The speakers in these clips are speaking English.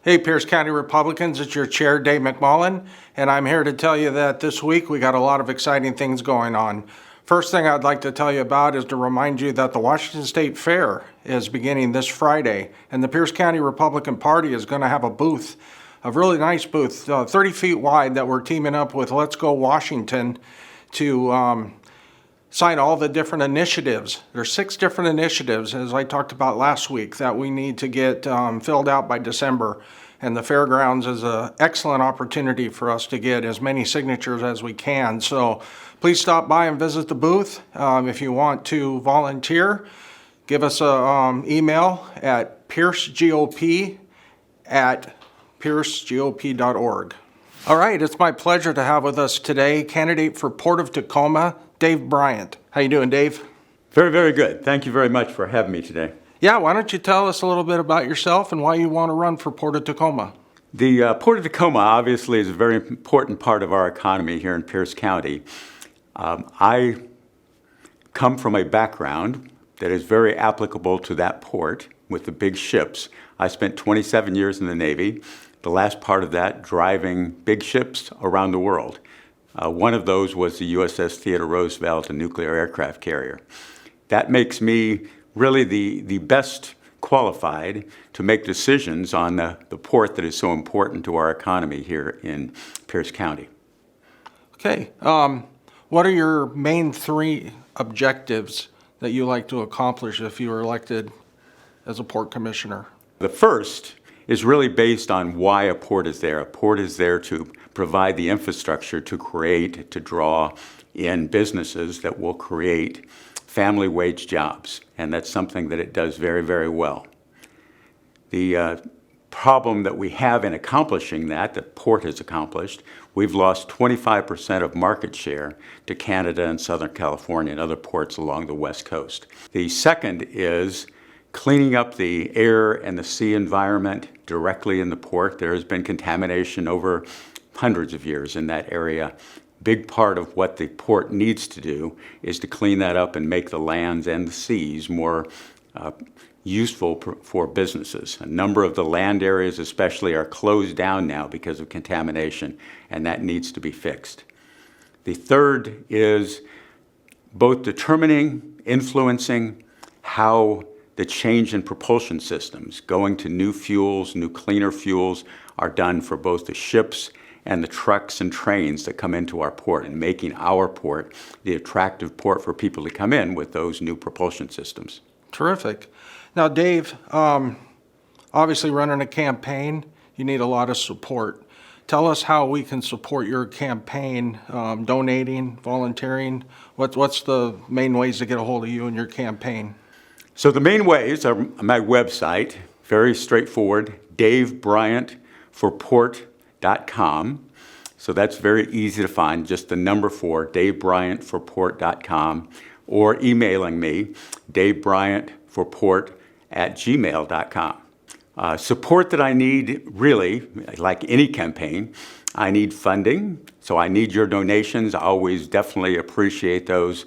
Hey, Pierce County Republicans, it's your chair, Dave McMullan, and I'm here to tell you that this week we got a lot of exciting things going on. First thing I'd like to tell you about is to remind you that the Washington State Fair is beginning this Friday, and the Pierce County Republican Party is going to have a booth, a really nice booth, 30 feet wide, that we're teaming up with Let's Go Washington to sign all the different initiatives. There's 6 different initiatives, as I talked about last week, that we need to get filled out by December. And the fairgrounds is an excellent opportunity for us to get as many signatures as we can. So please stop by and visit the booth. If you want to volunteer, give us an email at piercegop@piercegop.org. All right, it's my pleasure to have with us today candidate for Port of Tacoma, Dave Bryant. How you doing, Dave? Very, very good. Thank you very much for having me today. Yeah, why don't you tell us a little bit about yourself and why you want to run for Port of Tacoma? The Port of Tacoma obviously is a very important part of our economy here in Pierce County. I come from a background that is very applicable to that port with the big ships. I spent 27 years in the Navy, the last part of that driving big ships around the world. One of those was the USS Theodore Roosevelt, a nuclear aircraft carrier. That makes me really the best qualified to make decisions on the port that is so important to our economy here in Pierce County. Okay. What are your main 3 objectives that you like to accomplish if you were elected as a port commissioner? The first is really based on why a port is there. A port is there to provide the infrastructure to create, to draw in businesses that will create family wage jobs, and that's something that it does very, very well. The problem that we have in accomplishing that, the port has accomplished, we've lost 25% of market share to Canada and Southern California and other ports along the West Coast. The second is cleaning up the air and the sea environment directly in the port. There has been contamination over hundreds of years in that area. Big part of what the port needs to do is to clean that up and make the lands and the seas more useful for businesses. A number of the land areas especially are closed down now because of contamination, and that needs to be fixed. The third is both determining, influencing how the change in propulsion systems, going to new fuels, new cleaner fuels, are done for both the ships and the trucks and trains that come into our port, and making our port the attractive port for people to come in with those new propulsion systems. Terrific. Now, Dave, obviously running a campaign, you need a lot of support. Tell us how we can support your campaign, donating, volunteering. What's the main ways to get a hold of you and your campaign? So the main ways are my website, very straightforward, davebryantforport.com. So that's very easy to find, just the number 4, davebryantforport.com, or emailing me, davebryantforport@gmail.com. Support that I need, really, like any campaign, I need funding, so I need your donations. I always definitely appreciate those.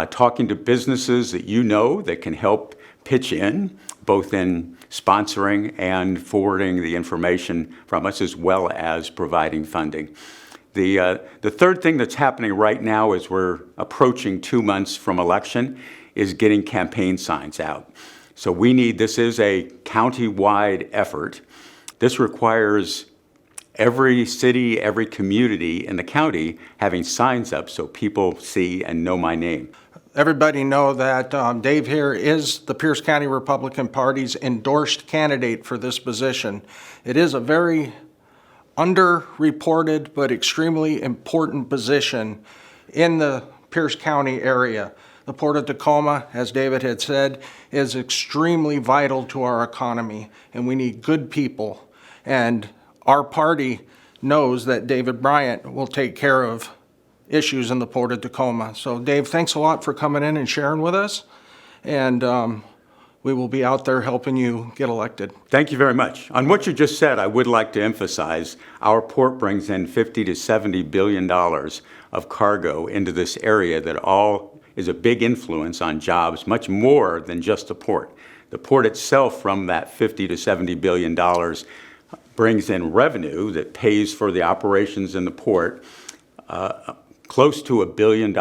Talking to businesses that you know that can help pitch in, both in sponsoring and forwarding the information from us, as well as providing funding. The third thing that's happening right now as we're approaching 2 months from election is getting campaign signs out. So this is a county-wide effort. This requires every city, every community in the county having signs up so people see and know my name. Everybody know that Dave here is the Pierce County Republican Party's endorsed candidate for this position. It is a very underreported but extremely important position in the Pierce County area. The Port of Tacoma, as David had said, is extremely vital to our economy, and we need good people. And our party knows that David Bryant will take care of issues in the Port of Tacoma. So Dave, thanks a lot for coming in and sharing with us. And we will be out there helping you get elected. Thank you very much. On what you just said, I would like to emphasize our port brings in $50 to $70 billion of cargo into this area that all is a big influence on jobs, much more than just the port. The port itself, from that $50 to $70 billion, brings in revenue that pays for the operations in the port, close to $1 billion.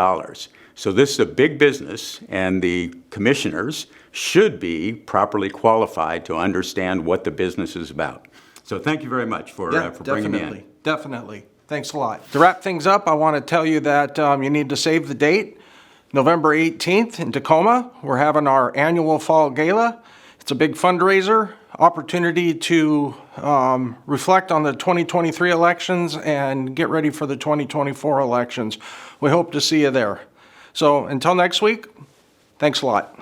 So this is a big business, and the commissioners should be properly qualified to understand what the business is about. So thank you very much for bringing me in. Definitely. Thanks a lot. To wrap things up, I want to tell you that you need to save the date. November 18th in Tacoma, we're having our annual Fall Gala. It's a big fundraiser, opportunity to reflect on the 2023 elections and get ready for the 2024 elections. We hope to see you there. So until next week, thanks a lot.